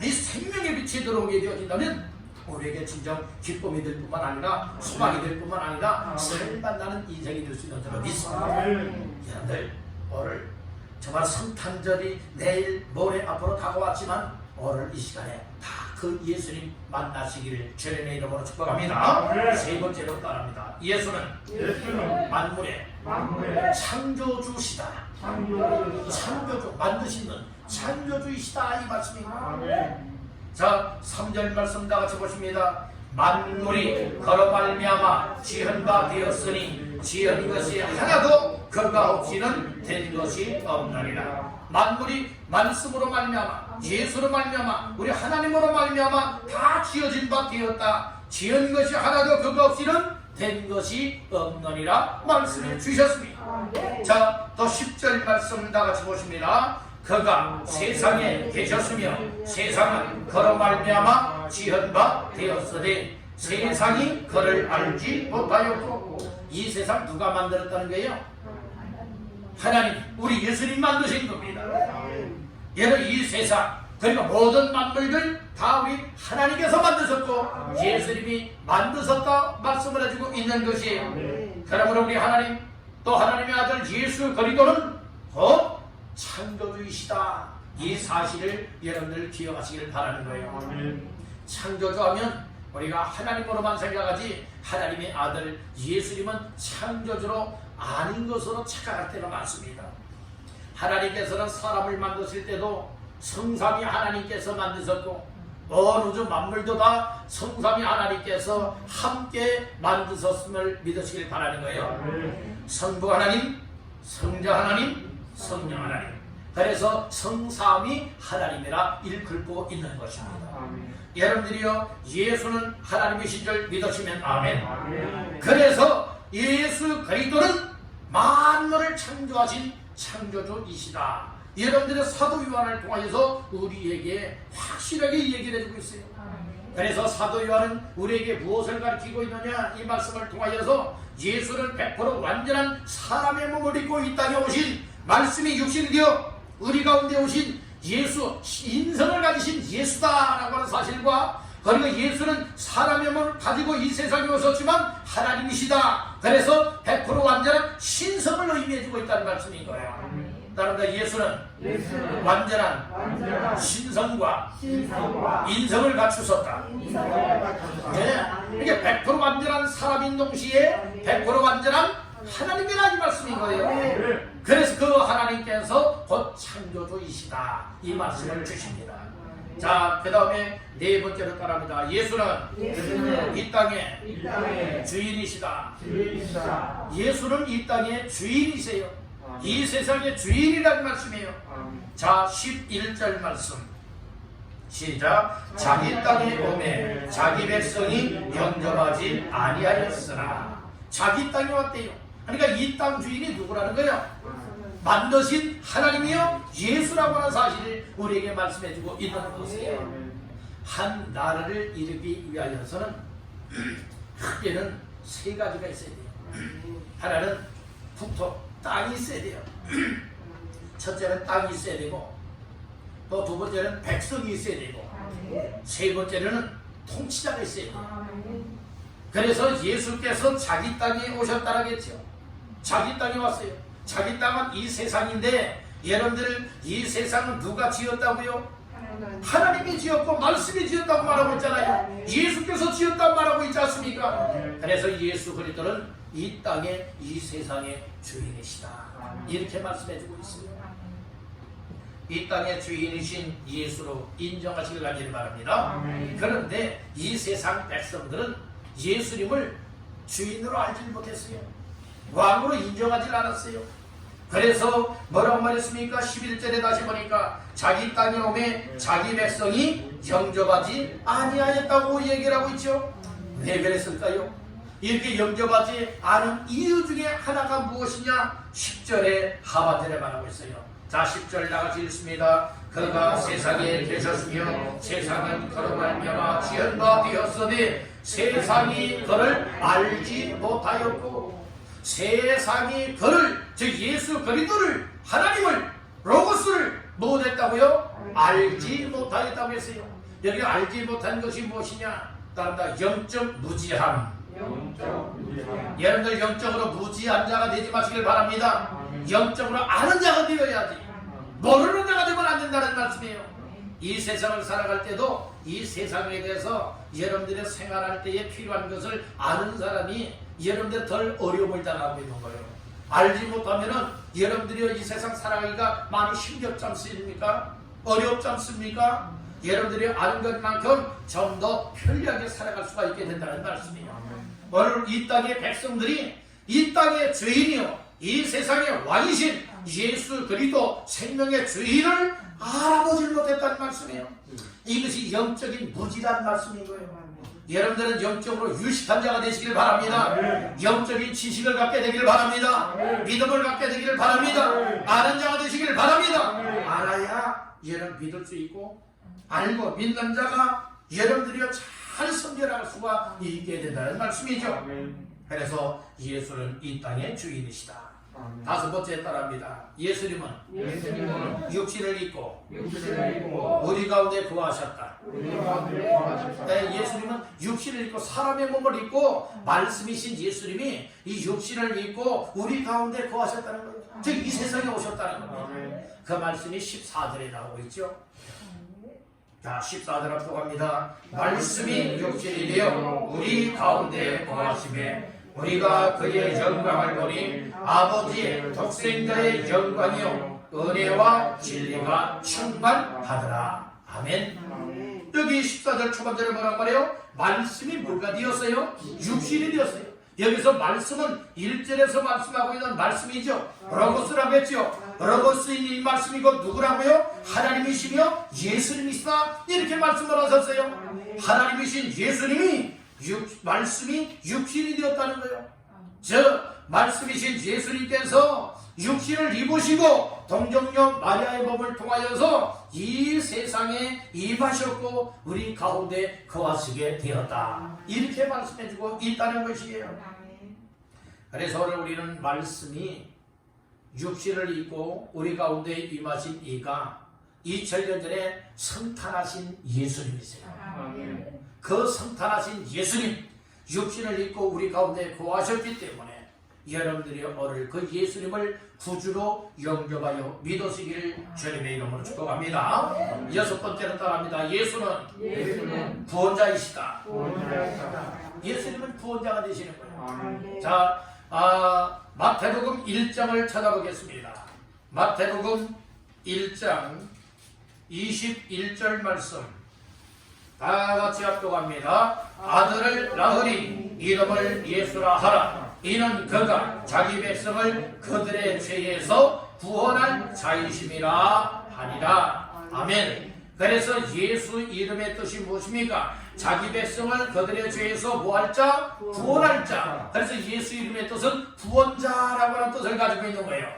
이 생명의 빛이 들어오게 되어진다면 우리에게 진정 기쁨이 될 뿐만 아니라 소망이 될 뿐만 아니라 살만나는 인생이 될 수 있는 줄로 믿습니다. 여러분들 오늘 정말 성탄절이 내일 모레 앞으로 다가왔지만 오늘 이 시간에 다 그 예수님 만나시기를 주님의 이름으로 축복합니다. 세 번째로 따릅니다. 예수는 만물의 창조주시다. 창조주, 만드시는 창조주이시다 이 말씀입니다. 자, 3절 말씀 다 같이 보십니다. 만물이 그로 말미암아 지은 바 되었으니 지은 것이 하나도 그가 없이는 된 것이 없느니라. 만물이 말씀으로 말미암아 예수로 말미암아 우리 하나님으로 말미암아 다 지어진 바 되었다. 지은 것이 하나도 그가 없이는 된 것이 없느니라 말씀해 주셨습니다. 자, 또 10절 말씀 다 같이 보십니다. 그가 세상에 계셨으며 세상은 그로 말미암아 지은 바 되었으니 세상이 그를 알지 못하였고. 이 세상 누가 만들었다는 거예요? 하나님, 우리 예수님 만드신 겁니다. 여러분, 이 세상 그러니까 모든 만물들 다 우리 하나님께서 만드셨고 예수님이 만드셨다 말씀을 해주고 있는 것이에요. 그러므로 우리 하나님 또 하나님의 아들 예수 그리스도는 곧 창조주이시다. 이 사실을 여러분들 기억하시기를 바라는 거예요. 창조주하면 우리가 하나님으로만 생각하지 하나님의 아들 예수님은 창조주로 아닌 것으로 착각할 때가 많습니다. 하나님께서는 사람을 만드실 때도 성삼위 하나님께서 만드셨고 온 우주 만물도 다 성삼위 하나님께서 함께 만드셨음을 믿으시길 바라는 거예요. 성부 하나님, 성자 하나님, 성령 하나님. 그래서 성삼위 하나님이라 일컬고 있는 것입니다. 여러분들이요, 예수는 하나님이신 줄 믿으시면 아멘. 그래서 예수 그리스도는 만물을 창조하신 창조주이시다. 여러분들의 사도 요한을 통하여서 우리에게 확실하게 얘기를 해주고 있어요. 그래서 사도 요한은 우리에게 무엇을 가르치고 있느냐, 이 말씀을 통하여서 예수는 100% 완전한 사람의 몸을 입고 이 땅에 오신 말씀이 육신이 되어 우리 가운데 오신 예수, 인성을 가지신 예수다라고 하는 사실과, 그리고 예수는 사람의 몸을 가지고 이 세상에 오셨지만 하나님이시다. 그래서 100% 완전한 신성을 의미해주고 있다는 말씀인 거예요. 따라서 예수는 완전한 신성과 인성을 갖추셨다. 네. 이게 100% 완전한 사람인 동시에 100% 완전한 하나님이라는 말씀인 거예요. 그래서 그 하나님께서 곧 창조주이시다 이 말씀을 주십니다. 자, 그 다음에 네 번째로 따라합니다. 예수는 이 땅의 주인이시다. 예수는 이 땅의 주인이세요. 이 세상의 주인이라는 말씀이에요. 자, 11절 말씀 시작. 자기 땅에 오매 자기 백성이 영접하지 아니하였으나. 자기 땅에 왔대요. 그러니까 이 땅 주인이 누구라는 거예요? 만드신 하나님이요 예수라고 하는 사실을 우리에게 말씀해주고 있는 것이에요. 한 나라를 이루기 위하여서는 크게는 세 가지가 있어야 돼요. 하나는 국토, 땅이 있어야 돼요. 첫째는 땅이 있어야 되고, 또 두 번째는 백성이 있어야 되고, 세 번째는 통치자가 있어야 돼요. 그래서 예수께서 자기 땅에 오셨다라고 했죠. 자기 땅에 왔어요. 자기 땅은 이 세상인데, 여러분들 이 세상은 누가 지었다고요? 하나님이 지었고 말씀이 지었다고 말하고 있잖아요. 예수께서 지었다고 말하고 있지 않습니까? 그래서 예수 그리스도는 이 땅의 이 세상의 주인이시다 이렇게 말씀해주고 있습니다. 이 땅의 주인이신 예수로 인정하시길 하기를 바랍니다. 그런데 이 세상 백성들은 예수님을 주인으로 알지 못했어요. 왕으로 인정하지 않았어요. 그래서 뭐라고 말했습니까? 11절에 다시 보니까 자기 땅에 오매 자기 백성이 영접하지 아니하였다고 얘기를 하고 있죠. 왜 그랬을까요? 이렇게 영접하지 않은 이유 중에 하나가 무엇이냐? 10절에 하반절에 말하고 있어요. 자, 10절 나같이 읽습니다. 그가 세상에 계셨으며 세상은 그로 말미암아 지은 바 되었으니 세상이 그를 알지 못하였고. 세상이 그를, 즉 예수 그리스도를, 하나님을, 로고스를 못했다고요? 알지 못하였다고 했어요. 여기 알지 못한 것이 무엇이냐? 따른다. 영적 무지함. 여러분들 영적으로 무지한 자가 되지 마시길 바랍니다. 영적으로 아는 자가 되어야지. 모르는 자가 되면 안 된다는 말씀이에요. 이 세상을 살아갈 때도 이 세상에 대해서 여러분들의 생활할 때에 필요한 것을 아는 사람이 여러분들 덜 어려움을 당하고 있는 거예요. 알지 못하면은 여러분들이 이 세상 살아가기가 많이 힘겹지 않습니까? 어렵지 않습니까? 여러분들이 아는 것만큼 좀 더 편리하게 살아갈 수가 있게 된다는 말씀이에요. 오늘 이 땅의 백성들이 이 땅의 주인이요 이 세상의 왕이신 예수 그리스도 생명의 주인을 알아보질 못했다는 말씀이에요. 이것이 영적인 무지란 말씀인 거예요. 여러분들은 영적으로 유식한 자가 되시길 바랍니다. 영적인 지식을 갖게 되기를 바랍니다. 믿음을 갖게 되기를 바랍니다. 아는 자가 되시기를 바랍니다. 알아야 여러분 믿을 수 있고 알고 믿는 자가 여러분들이 잘 선별할 수가 있게 된다는 말씀이죠. 그래서 예수는 이 땅의 주인이시다. 다섯 번째 따라합니다. 예수님은 육신을 입고 우리 가운데 거하셨다. 예수님은 육신을 입고 사람의 몸을 입고 말씀이신 예수님이 이 육신을 입고 우리 가운데 거하셨다는 거예요. 즉 이 세상에 오셨다는 겁니다. 그 말씀이 14절에 나오고 있죠. 자, 14절 앞으로 갑니다. 말씀이 육신이 되어 우리 가운데 거하시매 우리가 그의 영광을 보니 아버지의 독생자의 영광이요 은혜와 진리가 충만하더라. 아멘. 여기 14절 초반절에 뭐라고 말해요? 말씀이 뭐가 되었어요? 육신이 되었어요. 여기서 말씀은 1절에서 말씀하고 있는 말씀이죠. 로고스라고 했죠. 로고스인 이 말씀이고 누구라고요? 하나님이시며 예수님이시다. 이렇게 말씀을 하셨어요. 하나님이신 예수님이 말씀이 육신이 되었다는 거예요. 저 말씀이신 예수님께서 육신을 입으시고 동정녀 마리아의 몸을 통하여서 이 세상에 임하셨고 우리 가운데 거하시게 되었다. 이렇게 말씀해주고 있다는 것이에요. 그래서 오늘 우리는 말씀이 육신을 입고 우리 가운데 임하신 이가 2000년 전에 성탄하신 예수님이세요. 그 성탄하신 예수님 육신을 입고 우리 가운데 거하셨기 때문에 여러분들이 오늘 그 예수님을 구주로 영접하여 믿으시기를 주님의 이름으로 축복합니다. 여섯 번째로 따라합니다. 예수는 구원자이시다. 예수님은 구원자가 되시는 거예요. 자, 마태복음 1장을 찾아보겠습니다. 마태복음 1장 21절 말씀 다 같이 합독합니다. 아들을 낳으리 이름을 예수라 하라. 이는 그가 자기 백성을 그들의 죄에서 구원할 자이심이라 하니라. 아멘. 그래서 예수 이름의 뜻이 무엇입니까? 자기 백성을 그들의 죄에서 뭐할 자? 구원할 자. 그래서 예수 이름의 뜻은 구원자라고 하는 뜻을 가지고 있는 거예요.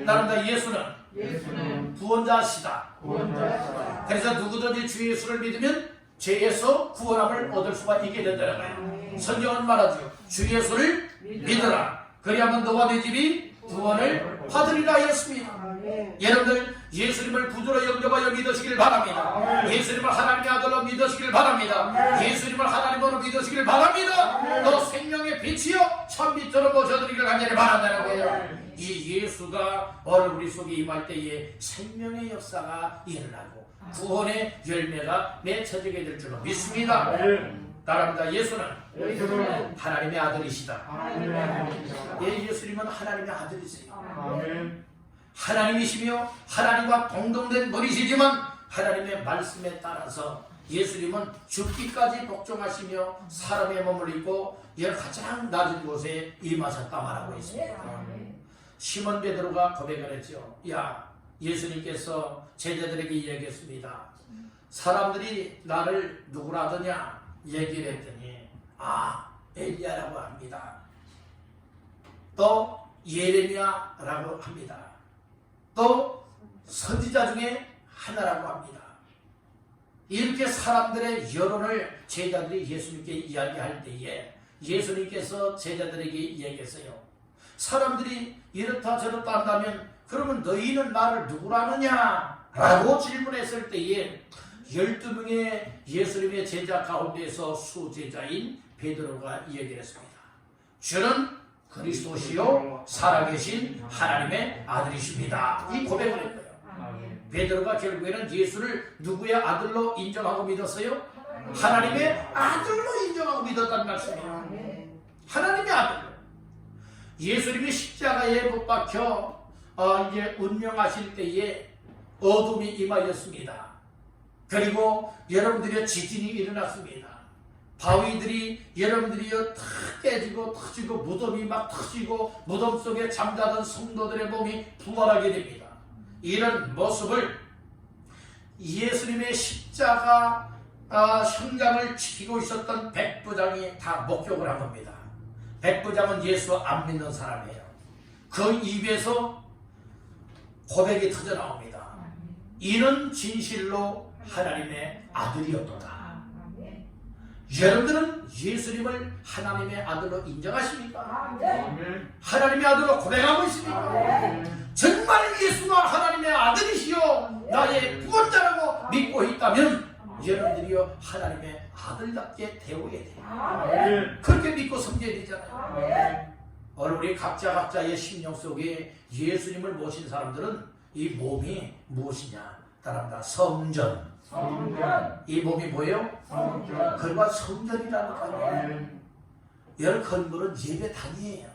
따른다. 예수는 구원자시다. 그래서 누구든지 주 예수를 믿으면 죄에서 구원함을 얻을 수가 있게 된다는 거예요. 성경은 말하죠. 주 예수를 믿으라. 그리하면 너와 네 집이 구원을 받으리라 하였습니다. 여러분들 예수님을 구주로 영접하여 믿으시길 바랍니다. 예수님을 하나님의 아들로 믿으시길 바랍니다. 예수님을 하나님으로 믿으시길 바랍니다. 또 생명의 빛이요 참빛으로 모셔드리기를 간절히 바란다는 거예요. 이 예수가 오늘 우리 속에 임할 때에 생명의 역사가 일어나고 구원의 열매가 맺혀지게 될 줄로 믿습니다. 따라합니다. 예수는 하나님의 아들이시다. 예, 예수님은 하나님의 아들이세요. 하나님이시며 하나님과 동등된 분이시지만 하나님의 말씀에 따라서 예수님은 죽기까지 복종하시며 사람의 몸을 입고 가장 낮은 곳에 임하셨다 말하고 있습니다. 시몬 베드로가 고백을 했죠. 야, 예수님께서 제자들에게 이야기했습니다. 사람들이 나를 누구라 하더냐 얘기를 했더니 엘리야라고 합니다. 또 예레미야라고 합니다. 또 선지자 중에 하나라고 합니다. 이렇게 사람들의 여론을 제자들이 예수님께 이야기할 때에 예수님께서 제자들에게 이야기했어요. 사람들이 이렇다 저렇다 한다면 그러면 너희는 나를 누구라느냐? 라고 질문했을 때에 12명의 예수님의 제자 가운데서 수제자인 베드로가 이야기를 했습니다. 주는 그리스도시요 살아계신 하나님의 아들이십니다. 이 고백을 했고요. 베드로가 결국에는 예수를 누구의 아들로 인정하고 믿었어요? 하나님의 아들로 인정하고 믿었다는 말씀이에요. 하나님의 아들. 예수님이 십자가에 못 박혀 이제 운명하실 때에 어둠이 임하였습니다. 그리고 여러분들의 지진이 일어났습니다. 바위들이 여러분들이요 다 깨지고 터지고 무덤이 막 터지고 무덤 속에 잠자던 성도들의 몸이 부활하게 됩니다. 이런 모습을 예수님의 십자가 현장을 지키고 있었던 백부장이 다 목격을 한 겁니다. 백부장은 예수 안 믿는 사람이에요. 그 입에서 고백이 터져 나옵니다. 이는 진실로 하나님의 아들이었도다. 여러분들은 예수님을 하나님의 아들로 인정하십니까? 하나님의 아들로 고백하고 있습니까? 정말 예수가 하나님의 아들이시요 나의 구원자라고 믿고 있다면 여러분들이요 하나님의 아들답게 대우해야 돼요. 그렇게 믿고 섬겨야 되잖아요. 오늘 우리 각자의 심령 속에 예수님을 모신 사람들은 이 몸이 무엇이냐? 따라합니다. 성전. 이 몸이 뭐예요? 그걸 성전이라니까요. 여러 건물은 예배당이에요.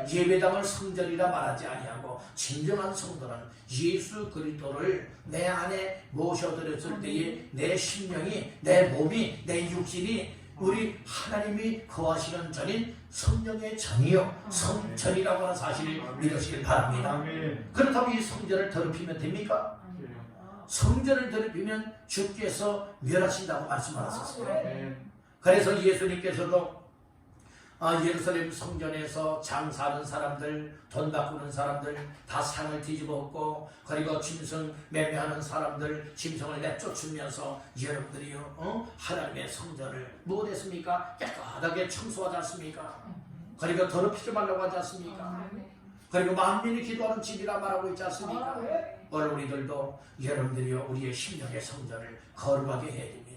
예배당을 성전이라 말하지 아니하고 진정한 성도는 예수 그리스도를 내 안에 모셔드렸을 때에 내 심령이, 내 몸이, 내 육신이 우리 하나님이 거하시는 전인 성령의 전이요 성전이라고 하는 사실을 믿으시길 바랍니다. 그렇다면 이 성전을 더럽히면 됩니까? 성전을 더럽히면 주께서 멸하신다고 말씀하셨어요. 그래서 예수님께서도 예루살렘 성전에서 장사하는 사람들, 돈 바꾸는 사람들 다 상을 뒤집어 엎고, 그리고 짐승 매매하는 사람들 짐승을 내쫓으면서 여러분들이요 하나님의 성전을 무엇했습니까? 깨끗하게 청소하지 않습니까? 그리고 더럽히지 말라고 하지 않습니까? 그리고 만민이 기도하는 집이라 말하고 있지 않습니까? 오늘 우리들도 여러분들이요 우리의 심령의 성전을 거룩하게 해야 됩니다.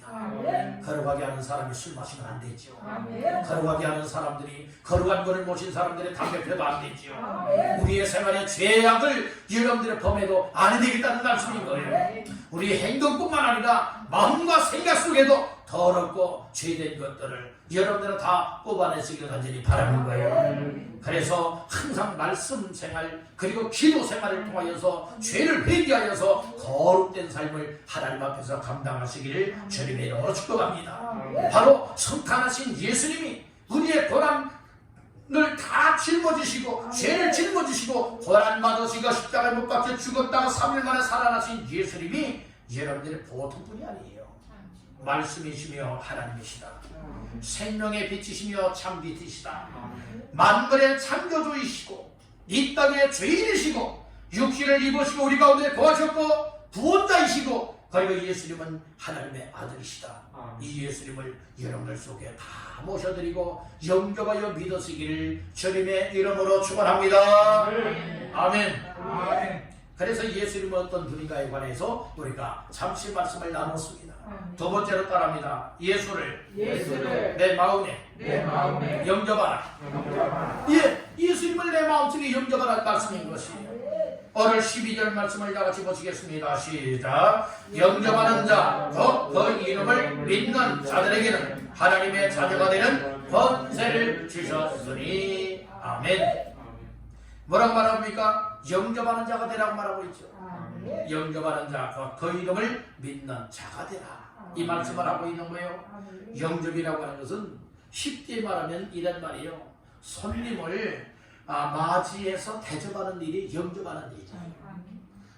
거룩하게 하는 사람이 술 마시면 안 되죠. 거룩하게 하는 사람들이, 거룩한 분을 모신 사람들이 담배 피워도 안 되죠. 우리의 생활에 죄악을 여러분들의 범해도 안 되겠다는 말씀인 거예요. 우리 행동뿐만 아니라 마음과 생각 속에도 더럽고 죄된 것들을 여러분들은 다 뽑아내시길 간절히 바라는 거예요. 그래서 항상 말씀 생활 그리고 기도 생활을 통하여서 죄를 회개하여서 거룩된 삶을 하나님 앞에서 감당하시기를 주님의 이름으로 축복합니다. 바로 성탄하신 예수님이 우리의 고난을 다 짊어지시고 죄를 짊어지시고 고난받으시고 십자가에 못 박혀 죽었다가 3일 만에 살아나신 예수님이 여러분들의 보통 분이 아니에요. 말씀이시며 하나님이시다. 생명의 빛이시며 참 빛이시다. 만물의 창조주이시고 이 땅의 죄인이시고 육신을 입으시고 우리 가운데 거하셨고 구원자이시고, 그리고 예수님은 하나님의 아들이시다. 이 예수님을 여러분들 속에 다 모셔드리고 영접하여 믿으시기를 주님의 이름으로 축원합니다. 아멘. 그래서 예수님은 어떤 분인가에 관해서 우리가 잠시 말씀을 나눴습니다. 두 번째로 따라합니다. 예수를 내 마음에 영접하라. 예수님을 내 마음속에 영접하라는 말씀인 것이에요. 오늘 12절 말씀을 다 같이 보시겠습니다. 시작. 영접하는 자, 곧 그 이름을 믿는 자들에게는 하나님의 자녀가 되는 권세를 주셨으니. 아멘. 뭐라고 말합니까? 영접하는 자가 되라고 말하고 있죠. 영접하는 자, 그 이름을 믿는 자가 되라. 이 말씀을 하고 있는 거예요. 영접이라고 하는 것은 쉽게 말하면 이런 말이에요. 손님을 맞이해서 대접하는 일이 영접하는 일이죠.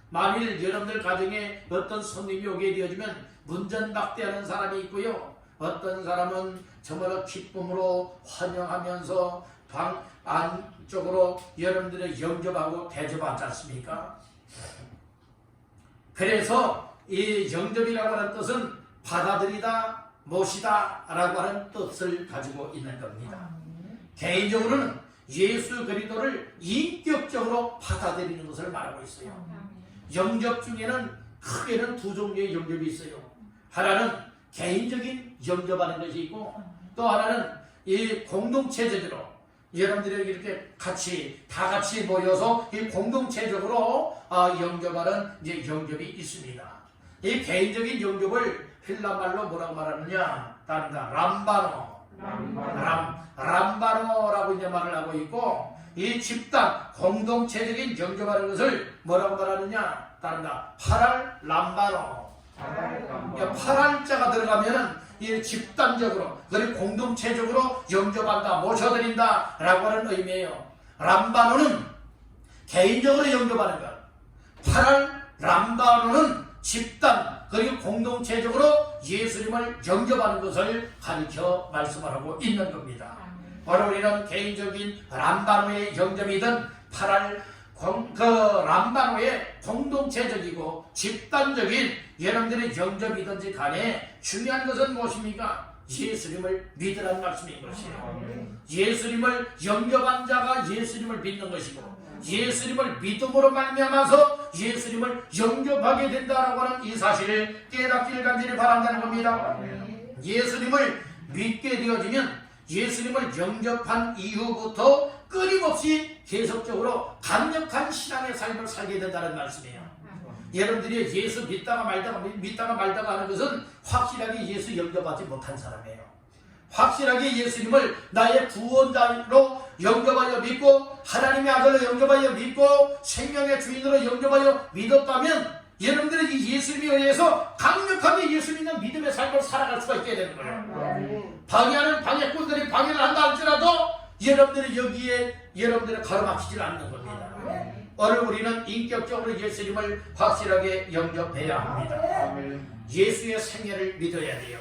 만일 여러분들 가정에 어떤 손님이 오게 되어지면 문전박대하는 사람이 있고요. 어떤 사람은 정말 기쁨으로 환영하면서 방 안쪽으로 여러분들의 영접하고 대접하지 않습니까? 그래서 이 영접이라고 하는 뜻은 받아들이다, 모시다 라고 하는 뜻을 가지고 있는 겁니다. 개인적으로는 예수 그리스도를 인격적으로 받아들이는 것을 말하고 있어요. 영접 중에는 크게는 두 종류의 영접이 있어요. 하나는 개인적인 영접하는 것이 있고, 또 하나는 이 공동체적으로 여러분들이 이렇게 다 같이 모여서 이 공동체적으로 영접하는 이제 영접이 있습니다. 이 개인적인 영접을 헬라말로 뭐라고 말하느냐? 다른다. 람바노라고 이제 말을 하고 있고, 이 집단 공동체적인 영접하는 것을 뭐라고 말하느냐? 다른다. 람바노. 파랄자가 들어가면은 이 집단적으로 그리고 공동체적으로 영접한다, 모셔드린다 라고 하는 의미예요. 람바노는 개인적으로 영접하는 것, 람바노는 집단 그리고 공동체적으로 예수님을 영접하는 것을 가르쳐 말씀하고 있는 겁니다. 바로 우리는 개인적인 람바노의 영접이든 람바노의 공동체적이고 집단적인 여러분들의 영접이든지 간에 중요한 것은 무엇입니까? 예수님을 믿으라는 말씀인 것이에요. 예수님을 영접한 자가 예수님을 믿는 것이고, 예수님을 믿음으로 말미암아서 예수님을 영접하게 된다라고 하는 이 사실을 깨닫기를 간절히 바란다는 겁니다. 예수님을 믿게 되어지면 예수님을 영접한 이후부터 끊임없이 계속적으로 강력한 신앙의 삶을 살게 된다는 말씀이에요. 여러분들이 예수 믿다가 말다가 하는 것은 확실하게 예수 영접하지 못한 사람이에요. 확실하게 예수님을 나의 구원자로 영접하여 믿고, 하나님의 아들로 영접하여 믿고, 생명의 주인으로 영접하여 믿었다면 여러분들은 이 예수님에 의해서 강력하게 예수 믿는 믿음의 삶을 살아갈 수가 있게 되는 거예요. 방해하는 방해꾼들이 방해를 한다 할지라도 여러분들이 여기에 여러분들을 가로막히질 않는 겁니다. 오늘 우리는 인격적으로 예수님을 확실하게 영접해야 합니다. 예수의 생애를 믿어야 돼요.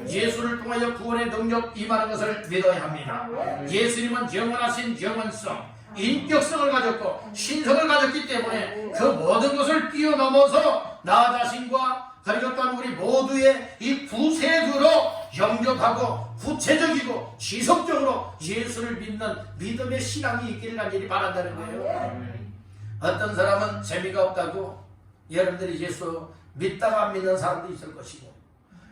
예수를 통하여 구원의 능력 임하는 것을 믿어야 합니다. 예수님은 영원하신 영원성, 인격성을 가졌고 신성을 가졌기 때문에 그 모든 것을 뛰어넘어서 나 자신과 그리고 또한 우리 모두의 이 구세주로 영접하고 구체적이고 지속적으로 예수를 믿는 믿음의 신앙이 있기를 간절히 바란다는 거예요. 어떤 사람은 재미가 없다고 여러분들이 예수 믿다가 안 믿는 사람도 있을 것이고,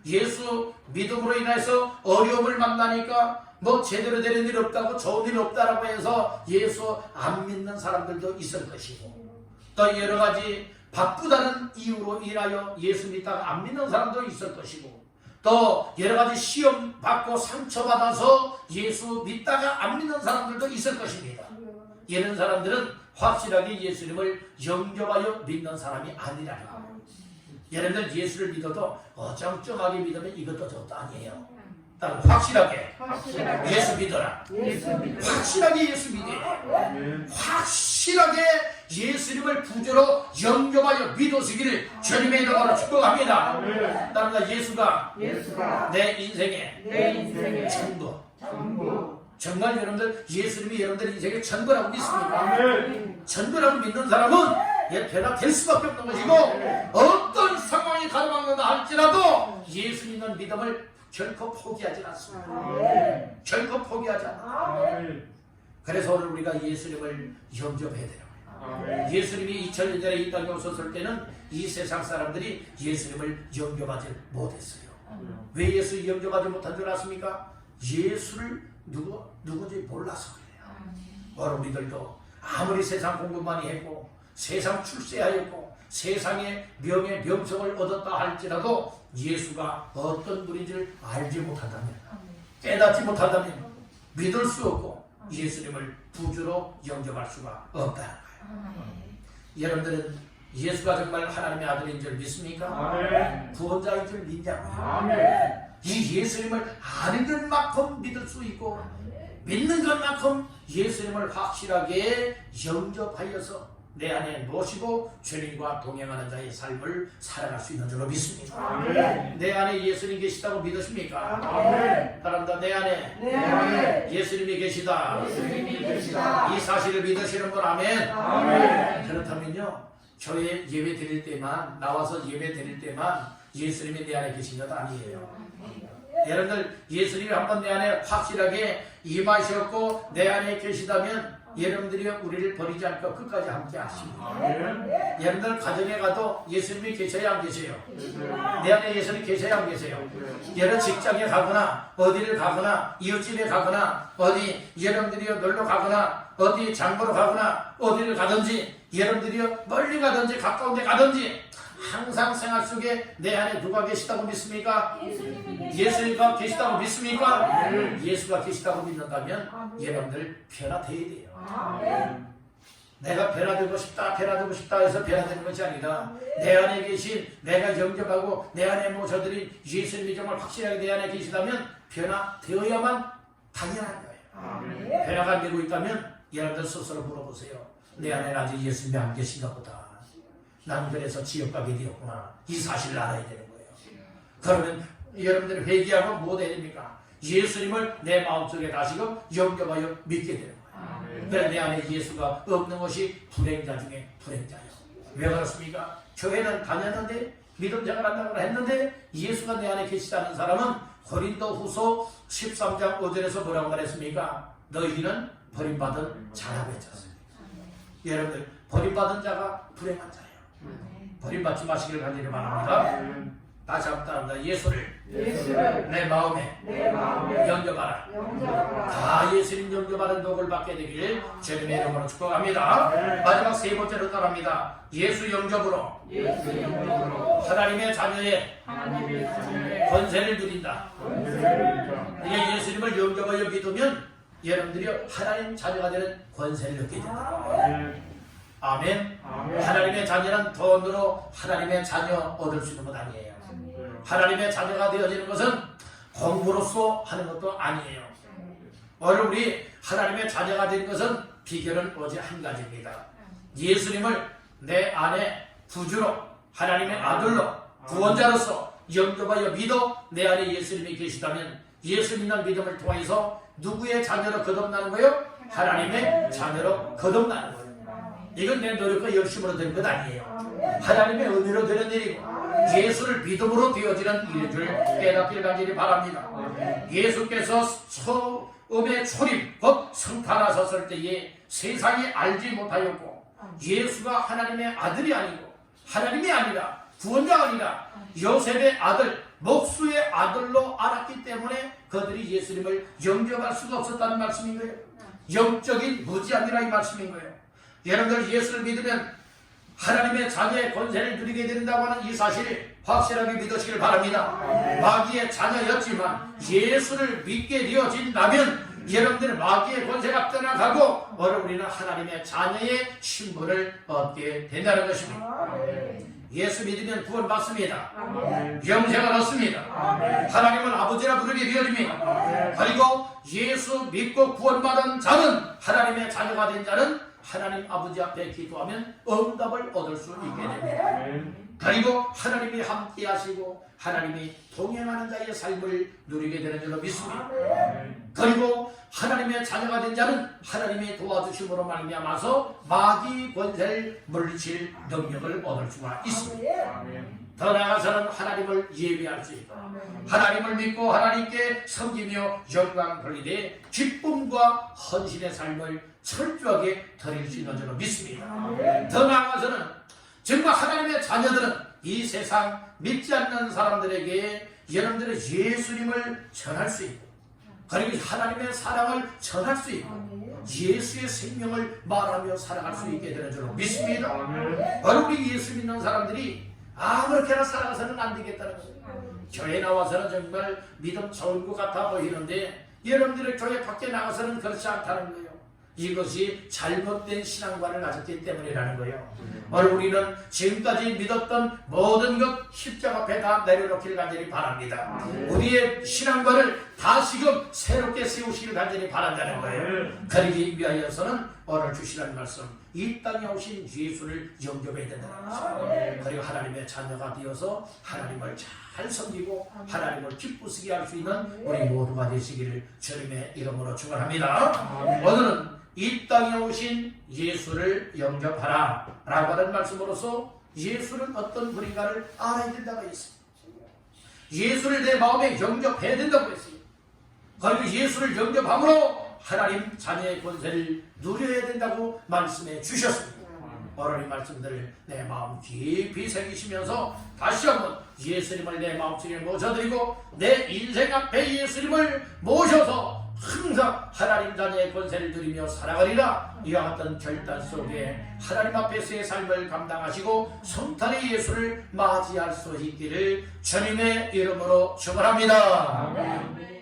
예수 믿음으로 인해서 어려움을 만나니까 뭐 제대로 되는 일 없다고, 좋은 일 없다라고 해서 예수 안 믿는 사람들도 있을 것이고, 또 여러 가지 바쁘다는 이유로 인하여 예수 믿다가 안 믿는 사람도 있을 것이고, 또 여러 가지 시험 받고 상처받아서 예수 믿다가 안 믿는 사람들도 있을 것입니다. 이런 사람들은 확실하게 예수님을 영접하여 믿는 사람이 아니라는 거예요. 여러분들 예수를 믿어도 어정쩡하게 믿으면 이것도 저것도 아니에요. 확실하게 예수 믿어라. 확실하게 예수 믿어야 확실하게 예수님을 구주로 영접하여 믿으시기를 주님의 이름으로 축복합니다. 따라서 예수가 내 인생의 전부. 정말 여러분들 예수님이 여러분들 인생의 전부라고 믿습니까? 전부라고 믿는 사람은 변화될 수밖에 없는 것이고, 어떤 상황이 가로막는다 할지라도 예수 믿는 믿음을 결코 포기하지 않습니다. 결코 포기하지 않습니다. 그래서 오늘 우리가 예수님을 영접해야 돼요. 예수님이 2000년 전에 이 땅에 오셨을 때는 이 세상 사람들이 예수님을 영접하지 못했어요. 왜 예수 영접하지 못한 줄 아십니까? 예수를 누군지 몰라서 그래요. 오늘 우리들도 아무리 세상 공부 많이 했고 세상 출세하였고 세상의 명예 명성을 얻었다 할지라도 예수가 어떤 분인지를 알지 못한다면, 깨닫지 못한다면 믿을 수 없고 예수님을 구주로 영접할 수가 없다는 거예요. 여러분들은 예수가 정말 하나님의 아들인 줄 믿습니까? 구원자인 줄 믿냐고요? 이 예수님을 아는 것만큼 믿을 수 있고 믿는 것만큼 예수님을 확실하게 영접하여서 내 안에 모시고 주님과 동행하는 자의 삶을 살아갈 수 있는 줄로 믿습니다. 내 안에 예수님 계시다고 믿으십니까? 사람들 내 안에 예수님이 계시다. 이 사실을 믿으시는 분 아멘. 그렇다면요, 교회 예배 드릴 때만, 나와서 예배 드릴 때만 예수님이 내 안에 계신 것 아니에요. 여러분들 예수님이 한번 내 안에 확실하게 임하셨고 내 안에 계시다면 여러분들이 우리를 버리지 않고 끝까지 함께 하십니다. 여러분들 가정에 가도 예수님이 계셔야 안 계세요? 내 안에 예수님이 계셔야 안 계세요? 여러 직장에 가거나 어디를 가거나 이웃집에 가거나 어디 여러분들이 놀러 가거나 어디 장보러 가거나 어디를 가든지 여러분들이 멀리 가든지 가까운 데 가든지 항상 생활 속에 내 안에 누가 계시다고 믿습니까? 예수가 계시다고 믿습니까? 예수가 계시다고 믿는다면 여러분들 변화돼야 돼요. 내가 변화되고 싶다 해서 변화되는 것이 아니라 내 안에 계신 내가 영접하고 내 안에 모셔드린 예수님이 정말 확실하게 내 안에 계시다면 변화되어야만 당연한 거예요. 변화가 안 되고 있다면 여러분들 스스로 물어보세요. 내 안에 아직 예수님이 안 계신가 보다. 나는 그래서 지옥 가게 되었구나. 이 사실을 알아야 되는 거예요. 그러면 여러분들이 회개하고 뭐 해야 됩니까? 예수님을 내 마음속에 다시금 영접하여 믿게 되는 거예요. 그래서 내 안에 예수가 없는 것이 불행자 중에 불행자예요. 왜 그렇습니까? 교회는 다녔는데 믿음 생활한다고 했는데 예수가 내 안에 계시다는 사람은 고린도후서 13장 5절에서 뭐라고 말했습니까? 너희는 버림받은 자라고 했잖습니다. 여러분들 버림받은 자가 불행한 자예요. 버림받지 마시기를 간절히 바랍니다. 다시 한번 따라합니다. 예수를 내 마음에 영접하라. 다 예수님 영접하는 복을 받게 되길 주님의 이름으로 축복합니다. 마지막 세 번째로 따라합니다. 예수 영접으로 하나님의 자녀의 권세를 누린다. 이게 예수님을 영접하여 믿으면 여러분들이 하나님 자녀가 되는 권세를 얻게 된다. 아멘. 하나님의 자녀는 돈으로 하나님의 자녀 얻을 수 있는 것 아니에요. 하나님의 자녀가 되어지는 것은 공부로서 하는 것도 아니에요. 오늘 우리 하나님의 자녀가 된 것은 비결은 오직 한 가지입니다. 예수님을 내 안에 구주로 하나님의 아들로 구원자로서 영접하여 믿어 내 안에 예수님이 계시다면 예수님의 믿음을 통해서 누구의 자녀로 거듭나는 거예요? 하나님의 자녀로 거듭나는 거예요. 이건 내 노력과 열심으로 된 것 아니에요. 하나님의 은혜로 되는 일이고 예수를 믿음으로 되어지는 일인 줄 깨닫기를 간절히 바랍니다. 예수께서 처음에 초림 곧 성탄하셨을 때에 세상이 알지 못하였고 예수가 하나님의 아들이 아니고 하나님이 아니라 구원자가 아니라 요셉의 아들 목수의 아들로 알았기 때문에 그들이 예수님을 영접할 수가 없었다는 말씀인 거예요. 영적인 무지함이라 이 말씀인 거예요. 여러분들 예수를 믿으면 하나님의 자녀의 권세를 누리게 된다고 하는 이 사실을 확실하게 믿으시길 바랍니다. 마귀의 자녀였지만 예수를 믿게 되어진다면 여러분들 마귀의 권세가 떠나가고 오늘 우리는 하나님의 자녀의 신분을 얻게 된다는 것입니다. 예수 믿으면 구원받습니다. 영생을 얻습니다. 하나님을 아버지라 부르게 되어집니다. 그리고 예수 믿고 구원받은 자는 하나님의 자녀가 된 자는 하나님 아버지 앞에 기도하면 응답을 얻을 수 있게 됩니다. 그리고 하나님이 함께 하시고 하나님이 동행하는 자의 삶을 누리게 되는 줄로 믿습니다. 그리고 하나님의 자녀가 된 자는 하나님의 도와주심으로 말미암아서 마귀 권세를 물리칠 능력을 얻을 수가 있습니다. 더 나아가서는 하나님을 예배할 수 있고 하나님을 믿고 하나님께 섬기며 영광 돌리되 기쁨과 헌신의 삶을 철저하게 드릴 수 있는 줄로 믿습니다. 더 나아가서는 정말 하나님의 자녀들은 이 세상 믿지 않는 사람들에게 여러분들의 예수님을 전할 수 있고 그리고 하나님의 사랑을 전할 수 있고 예수의 생명을 말하며 살아갈 수 있게 되는 줄로 믿습니다. 바로 우리 예수 믿는 사람들이 아무렇게나 살아가서는 안 되겠다는 거예요. 교회 나와서는 정말 믿음 좋은 것 같아 보이는데 여러분들의 교회 밖에 나가서는 그렇지 않다는 거예요. 이것이 잘못된 신앙관을 가졌기 때문이라는 거예요. 오늘 우리는 지금까지 믿었던 모든 것 십자가 앞에 다 내려놓기를 간절히 바랍니다. 우리의 신앙관을 다시금 새롭게 세우시길 간절히 바란다는 거예요. 그러기 위하여서는 오늘 주시라는 말씀 이 땅에 오신 예수를 영접해야 된다는 것입니다. 그리고 하나님의 자녀가 되어서 하나님을 잘 섬기고 하나님을 기쁘시게 할 수 있는 우리 모두가 되시기를 주님의 이름으로 축원합니다. 오늘은 이 땅에 오신 예수를 영접하라 라고 하는 말씀으로서 예수는 어떤 분인가를 알아야 된다고 했습니다. 예수를 내 마음에 영접해야 된다고 했어요. 그리고 예수를 영접함으로 하나님 자녀의 권세를 누려야 된다고 말씀해 주셨습니다. 오늘 이 말씀들을 내 마음 깊이 새기시면서 다시 한번 예수님을 내 마음속에 모셔드리고 내 인생 앞에 예수님을 모셔서 항상 하나님 자녀의 권세를 누리며 살아가리라. 이와 같은 결단 속에 하나님 앞에서의 삶을 감당하시고 성탄의 예수를 맞이할 수 있기를 주님의 이름으로 축원합니다. 아멘.